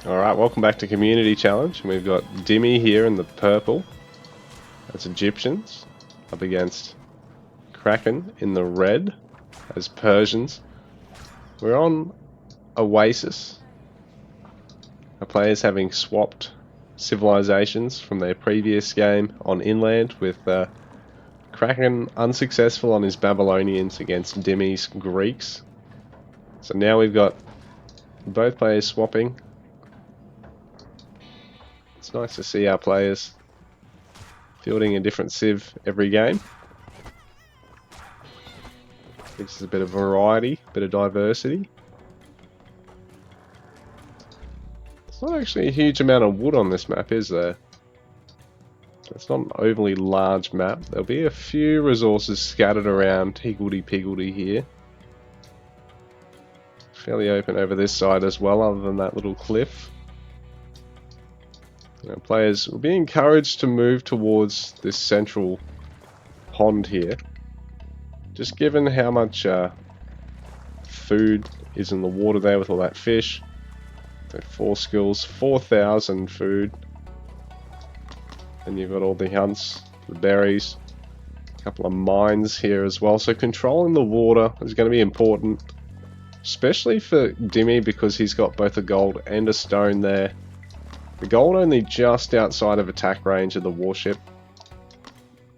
Alright, welcome back to Community Challenge. We've got Dimi here in the purple. That's Egyptians. Up against Kraken in the red as Persians. We're on Oasis. Our players having swapped civilizations from their previous game on inland, with Kraken unsuccessful on his Babylonians against Dimi's Greeks. So now we've got both players swapping. It's nice to see our players fielding a different civ every game. Gives us a bit of variety, a bit of diversity. There's not actually a huge amount of wood on this map, is there? It's not an overly large map. There'll be a few resources scattered around higgledy-piggledy here. Fairly open over this side as well, other than that little cliff. Players will be encouraged to move towards this central pond here, just given how much food is in the water there with all that fish. So 4 skills, 4,000 food. And you've got all the hunts, the berries, a couple of mines here as well. So controlling the water is going to be important, especially for Dimi, because he's got both a gold and a stone there. The gold only just outside of attack range of the warship,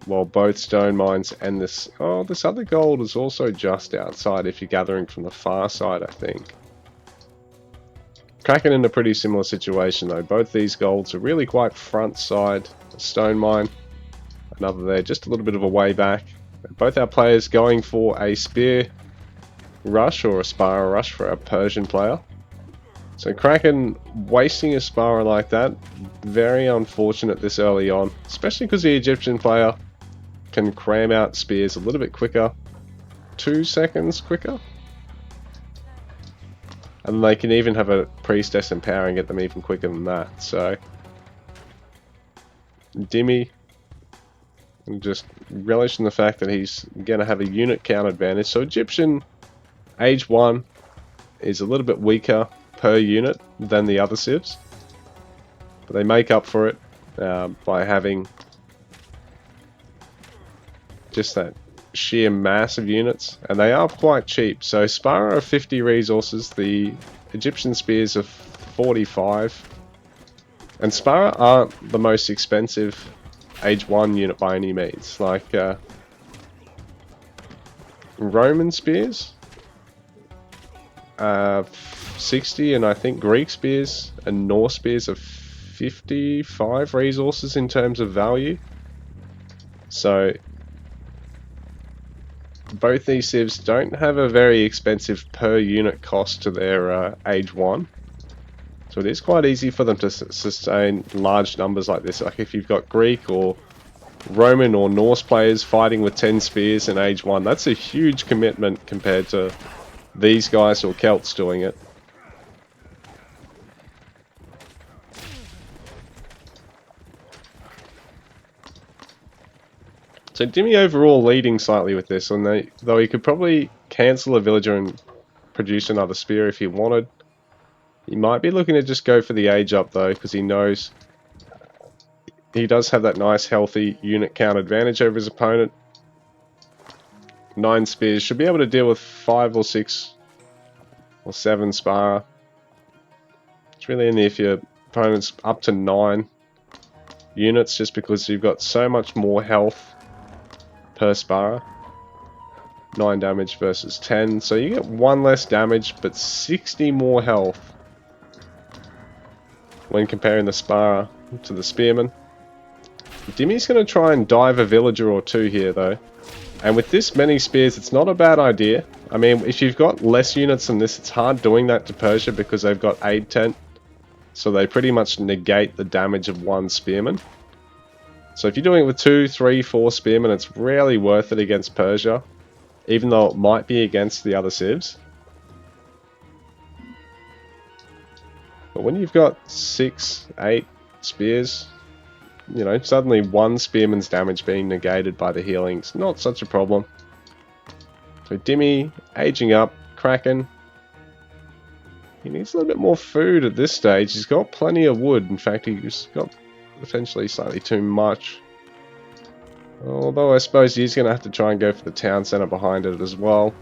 while both stone mines and this other gold is also just outside if you're gathering from the far side, I think. Kraken in a pretty similar situation though. Both these golds are really quite front side. A stone mine, another there, just a little bit of a way back. Both our players going for a spear rush or a spire rush for our Persian player. So Kraken wasting a spire like that, very unfortunate this early on, especially because the Egyptian player can cram out spears a little bit quicker, 2 seconds quicker. And they can even have a priestess in power and get them even quicker than that. So Dimi, just relishing the fact that he's going to have a unit count advantage. So Egyptian age 1 is a little bit weaker per unit than the other civs, but they make up for it by having just that sheer mass of units, and they are quite cheap. So Spara are 50 resources, the Egyptian spears are 45, and Spara aren't the most expensive age 1 unit by any means. Like Roman spears 60, and I think Greek spears and Norse spears are 55 resources in terms of value. So both these civs don't have a very expensive per unit cost to their age 1. So it is quite easy for them to sustain large numbers like this. Like if you've got Greek or Roman or Norse players fighting with 10 spears in age 1, that's a huge commitment compared to these guys or Celts doing it. So Dimi overall leading slightly with this, and though he could probably cancel a villager and produce another spear if he wanted. He might be looking to just go for the age up though, because he knows he does have that nice healthy unit count advantage over his opponent. 9 spears should be able to deal with 5 or 6 or 7 spar. It's really only if your opponent's up to 9 units, just because you've got so much more health per spar. 9 damage versus 10, so you get 1 less damage but 60 more health when comparing the spar to the spearman. Dimi's going to try and dive a villager or 2 here though, and with this many spears it's not a bad idea. I mean, if you've got less units than this, it's hard doing that to Persia because they've got aid tent, so they pretty much negate the damage of 1 spearman. So if you're doing it with 2, 3, 4 spearmen, it's rarely worth it against Persia, even though it might be against the other civs. But when you've got 6, 8 spears, you know, suddenly 1 spearman's damage being negated by the healing is not such a problem. So Dimi aging up, Kraken He needs a little bit more food at this stage. He's got plenty of wood. In fact, he's got potentially slightly too much. Although I suppose he's going to have to try and go for the town centre behind it as well.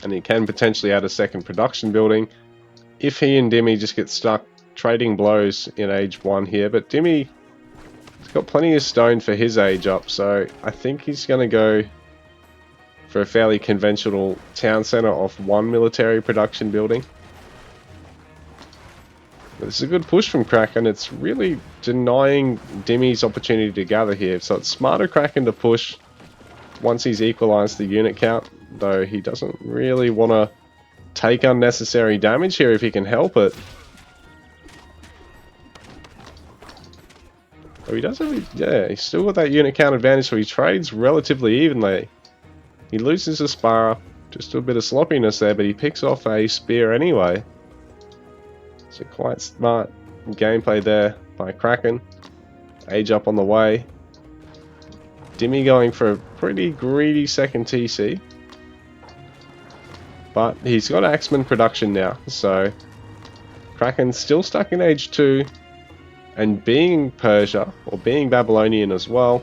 And he can potentially add a second production building if he and Dimi just get stuck trading blows in age 1 here. But Dimi's got plenty of stone for his age up, so I think he's going to go for a fairly conventional town centre off 1 military production building. This is a good push from Kraken. It's really denying Dimi's opportunity to gather here, so it's smarter Kraken to push once he's equalised the unit count, though he doesn't really want to take unnecessary damage here if he can help it. But he does have, yeah, he's still got that unit count advantage, so he trades relatively evenly. He loses a Sparrow, just a bit of sloppiness there, but he picks off a spear anyway. So quite smart gameplay there by Kraken. Age up on the way. Dimi going for a pretty greedy second TC. But he's got Axeman production now, so Kraken's still stuck in age 2. And being Persia, or being Babylonian as well,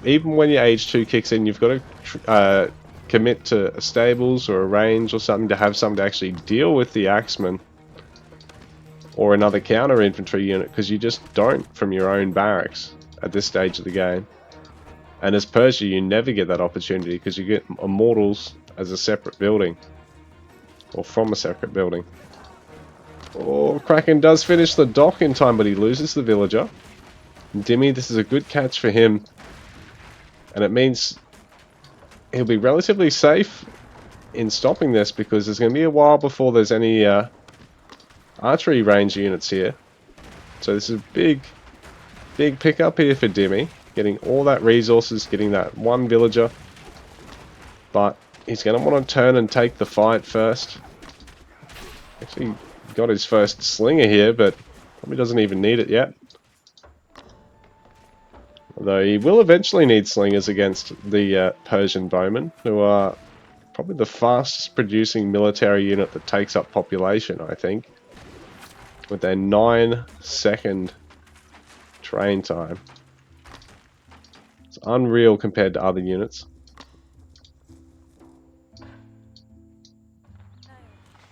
even when your age 2 kicks in, you've got to commit to a stables or a range or something to have something to actually deal with the Axeman. Or another counter infantry unit, because you just don't from your own barracks at this stage of the game. And as Persia, you never get that opportunity because you get Immortals as a separate building, or from a separate building. Oh, Kraken does finish the dock in time, but he loses the villager. Dimi, this is a good catch for him, and it means he'll be relatively safe in stopping this, because there's going to be a while before there's any archery range units here. So this is a big pickup here for Dimi, getting all that resources, getting that 1 villager. But he's going to want to turn and take the fight first. Actually got his first slinger here, but probably doesn't even need it yet. Although he will eventually need slingers against the Persian bowmen, who are probably the fastest producing military unit that takes up population, I think, with their 9-second train time. It's unreal compared to other units.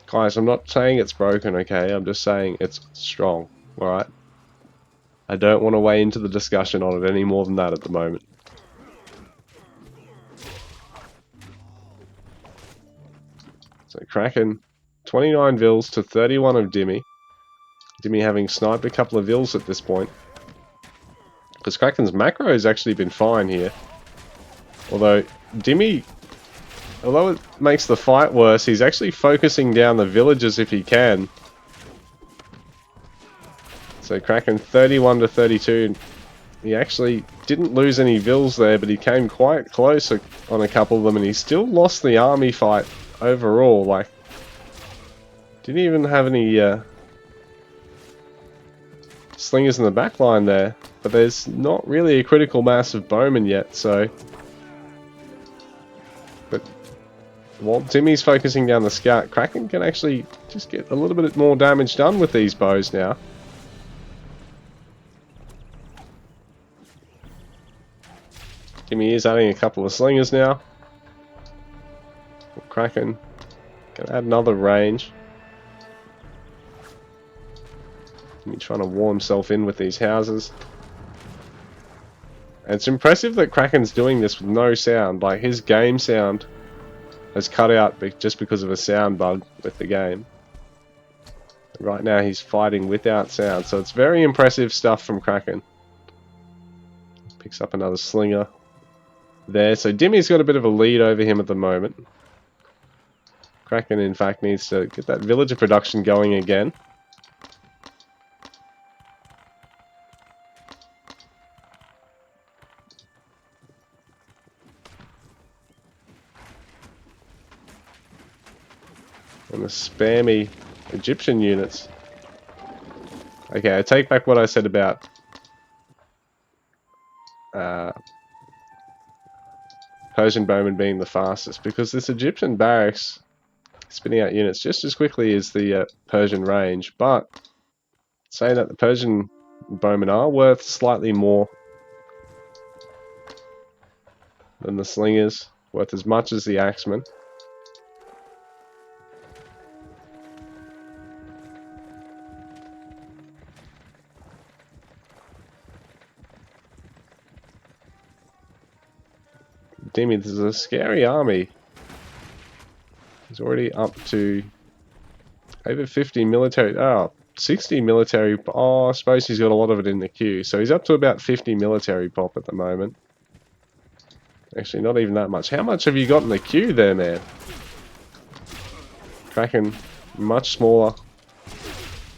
Guys, I'm not saying it's broken, okay? I'm just saying it's strong, alright? I don't want to weigh into the discussion on it any more than that at the moment. So Kraken, 29 vills to 31 of Dimi. Dimi having sniped a couple of vills at this point. Because Kraken's macro has actually been fine here. Although Dimi, although it makes the fight worse, he's actually focusing down the villagers if he can. So Kraken 31 to 32. He actually didn't lose any vills there, but he came quite close on a couple of them, and he still lost the army fight overall. Like, didn't even have any slingers in the back line there, but there's not really a critical mass of bowmen yet, so. But while Dimi's focusing down the scout, Kraken can actually just get a little bit more damage done with these bows now. Dimi is adding a couple of slingers now. Kraken can add another range. Dimi trying to wall himself in with these houses. And it's impressive that Kraken's doing this with no sound. Like, his game sound has cut out just because of a sound bug with the game. Right now he's fighting without sound, so it's very impressive stuff from Kraken. Picks up another slinger there, so Dimi's got a bit of a lead over him at the moment. Kraken in fact needs to get that villager production going again. And the spammy Egyptian units. Okay, I take back what I said about Persian bowman being the fastest, because this Egyptian barracks spinning out units just as quickly as the Persian range, but saying that the Persian bowmen are worth slightly more than the slingers, worth as much as the axemen. Dimi, this is a scary army. He's already up to over 50 military. Oh, 60 military. Oh, I suppose he's got a lot of it in the queue. So he's up to about 50 military pop at the moment. Actually, not even that much. How much have you got in the queue there, man? Kraken, much smaller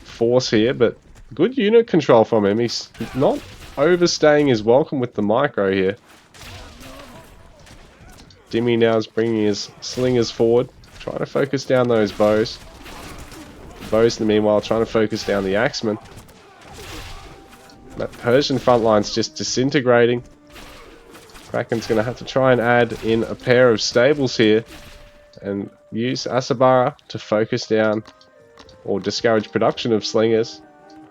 force here, but good unit control from him. He's not overstaying his welcome with the micro here. Dimi now is bringing his slingers forward, trying to focus down those bows. The bows, in the meanwhile, trying to focus down the axemen. That Persian front line's just disintegrating. Kraken's going to have to try and add in a pair of stables here and use Asabara to focus down or discourage production of slingers.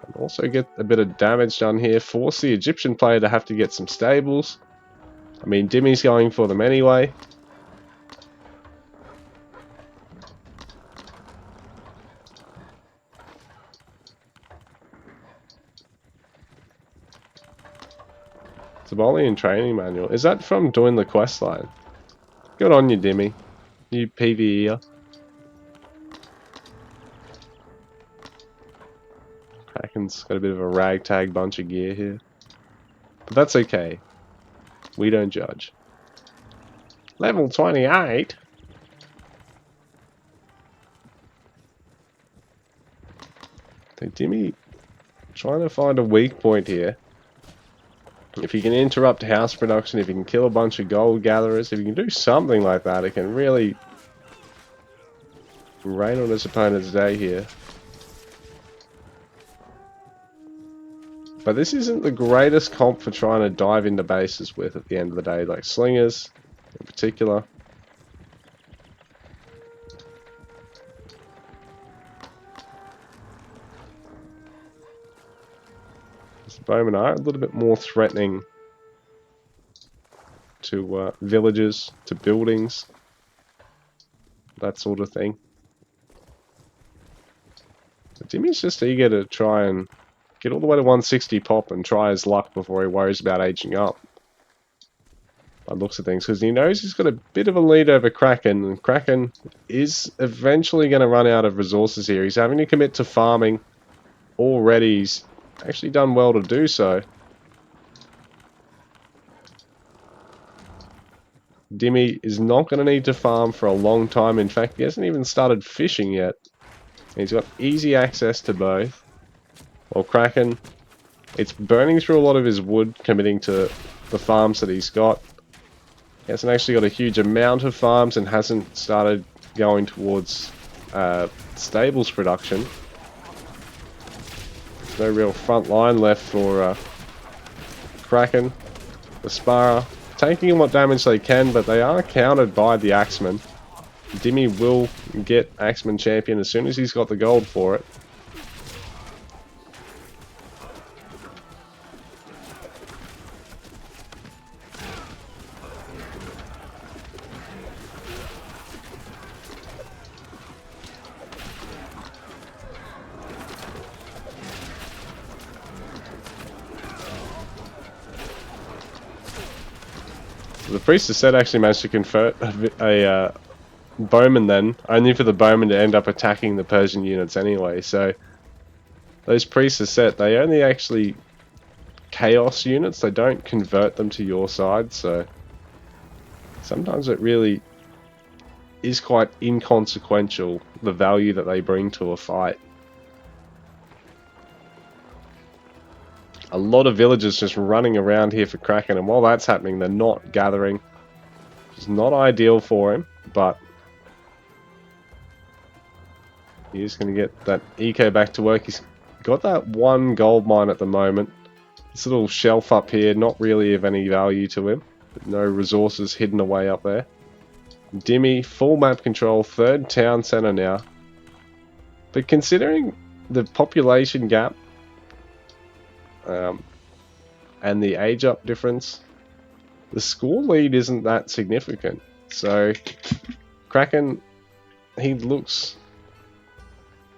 And also get a bit of damage done here. Force the Egyptian player to have to get some stables. I mean, Dimi's going for them anyway. Sabolian training manual. Is that from doing the quest line? Good on you, Dimi. You PvE'er. Kraken's got a bit of a ragtag bunch of gear here. But that's okay. We don't judge. Level 28? So Dimi trying to find a weak point here. If he can interrupt house production, if he can kill a bunch of gold gatherers, if he can do something like that, it can really rain on his opponent's day here. But this isn't the greatest comp for trying to dive into bases with at the end of the day, like slingers in particular. The bowmen are a little bit more threatening to villages, to buildings, that sort of thing. So Dimi's just eager to try and get all the way to 160 pop and try his luck before he worries about aging up. By the looks of things, because he knows he's got a bit of a lead over Kraken, and Kraken is eventually going to run out of resources here. He's having to commit to farming already. He's actually done well to do so. Dimi is not going to need to farm for a long time. In fact, he hasn't even started fishing yet. He's got easy access to both. While Kraken, it's burning through a lot of his wood, committing to the farms that he's got. He hasn't actually got a huge amount of farms and hasn't started going towards stables production. There's no real front line left for Kraken. The Spara taking what damage they can, but they are countered by the Axeman. Dimi will get Axeman champion as soon as he's got the gold for it. The priestess said actually managed to convert a bowman then, only for the bowman to end up attacking the Persian units anyway. So those priests are set, they only actually chaos units, they don't convert them to your side, so sometimes it really is quite inconsequential, the value that they bring to a fight. A lot of villagers just running around here for Kraken, and while that's happening, they're not gathering. It's not ideal for him, but he's going to get that eco back to work. He's got that one gold mine at the moment. This little shelf up here, not really of any value to him. No resources hidden away up there. Dimi, full map control, third town center now. But considering the population gap and the age up difference, the score lead isn't that significant. So Kraken, he looks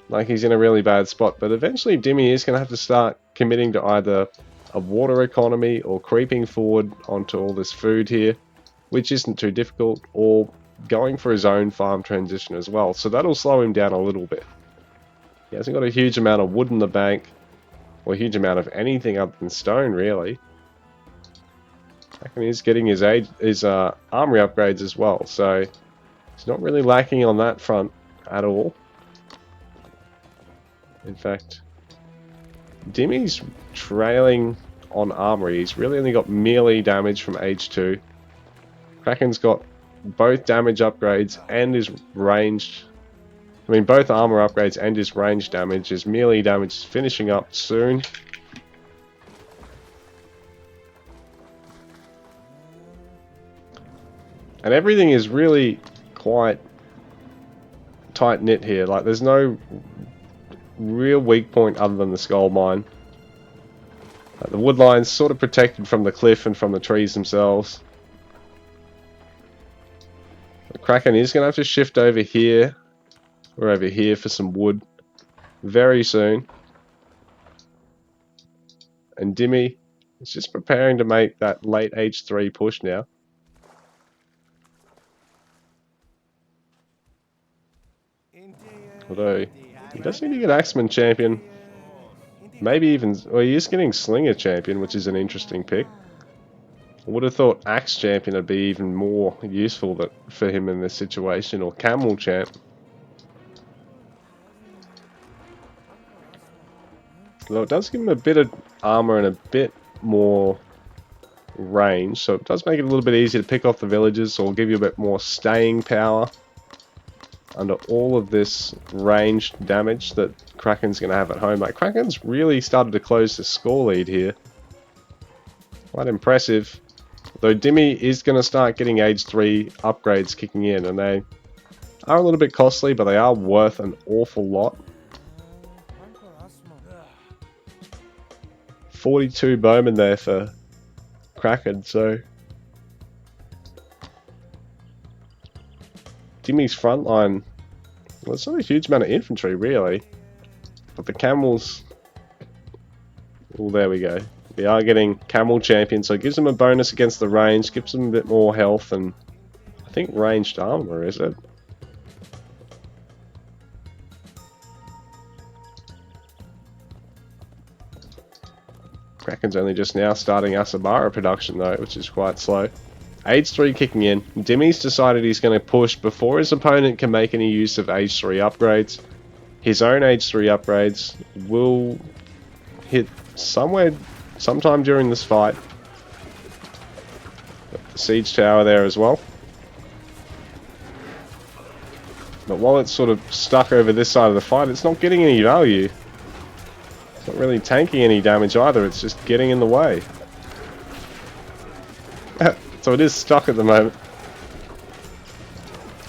like he's in a really bad spot, but eventually Dimi is going to have to start committing to either a water economy or creeping forward onto all this food here, which isn't too difficult, or going for his own farm transition as well. So that'll slow him down a little bit. He hasn't got a huge amount of wood in the bank, or a huge amount of anything other than stone, really. And he's getting his armory upgrades as well, so he's not really lacking on that front at all. In fact, Dimi's trailing on armory. He's really only got melee damage from age 2. Kraken's got both damage upgrades and his ranged... I mean, both armor upgrades and his range damage. His melee damage is finishing up soon. And everything is really quite tight-knit here. Like, there's no real weak point other than the skull mine. The wood line's sort of protected from the cliff and from the trees themselves. The Kraken is going to have to shift over here, or over here for some wood very soon. And Dimi is just preparing to make that late age 3 push now. Although, he does need to get Axeman champion. Maybe even... well, he is getting Slinger champion, which is an interesting pick. I would have thought Axe champion would be even more useful for him in this situation, or Camel champ. Although it does give him a bit of armor and a bit more range, so it does make it a little bit easier to pick off the villagers, or give you a bit more staying power under all of this ranged damage that Kraken's going to have at home. Like, Kraken's really started to close the score lead here. Quite impressive. Though Dimi is going to start getting age 3 upgrades kicking in, and they are a little bit costly, but they are worth an awful lot. 42 bowmen there for Kraken, so Dimi's front line, well, it's not a huge amount of infantry really, but the camels, well, there we go. We are getting camel champion, so it gives them a bonus against the range, gives them a bit more health, and I think ranged armor, is it? Kraken's only just now starting Asabara production though, which is quite slow. Age 3 kicking in. Dimi's decided he's going to push before his opponent can make any use of age 3 upgrades. His own age 3 upgrades will hit sometime during this fight. Got the siege tower there as well. But while it's sort of stuck over this side of the fight, it's not getting any value. It's not really tanking any damage either, it's just getting in the way. So it is stuck at the moment.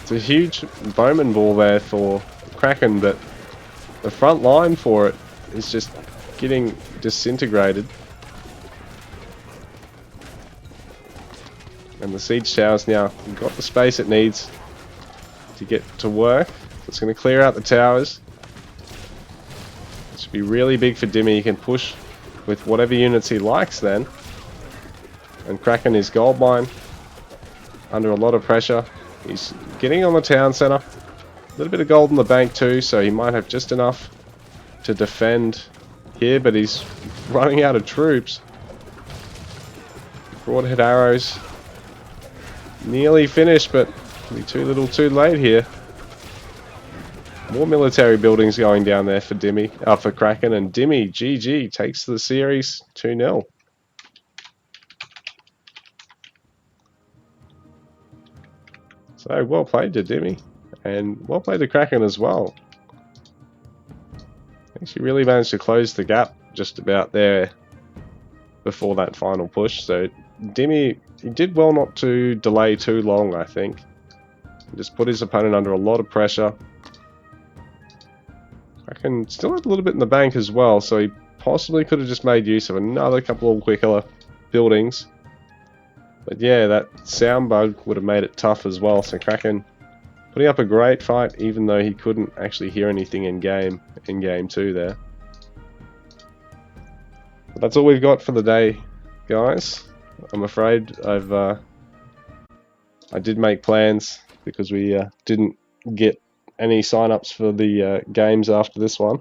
It's a huge bowman ball there for Kraken, but the front line for it is just getting disintegrated. And the siege tower's now got the space it needs to get to work. It's going to clear out the towers. It should be really big for Dimi. He can push with whatever units he likes then. And Kraken is gold mine under a lot of pressure. He's getting on the town centre. A little bit of gold in the bank too, so he might have just enough to defend here, but he's running out of troops. Broadhead arrows nearly finished, but be too little too late here. More military buildings going down there for Dimi, for Kraken, and Dimi, GG, takes the series 2-0. So, well played to Dimi, and well played to Kraken as well. Actually really managed to close the gap just about there before that final push, so Dimi, he did well not to delay too long, I think. He just put his opponent under a lot of pressure. Kraken still had a little bit in the bank as well, so he possibly could have just made use of another couple of quicker buildings. But yeah, that sound bug would have made it tough as well, so Kraken putting up a great fight, even though he couldn't actually hear anything in game 2 there. But that's all we've got for the day, guys. I'm afraid I did make plans because we didn't get any sign-ups for the games after this one.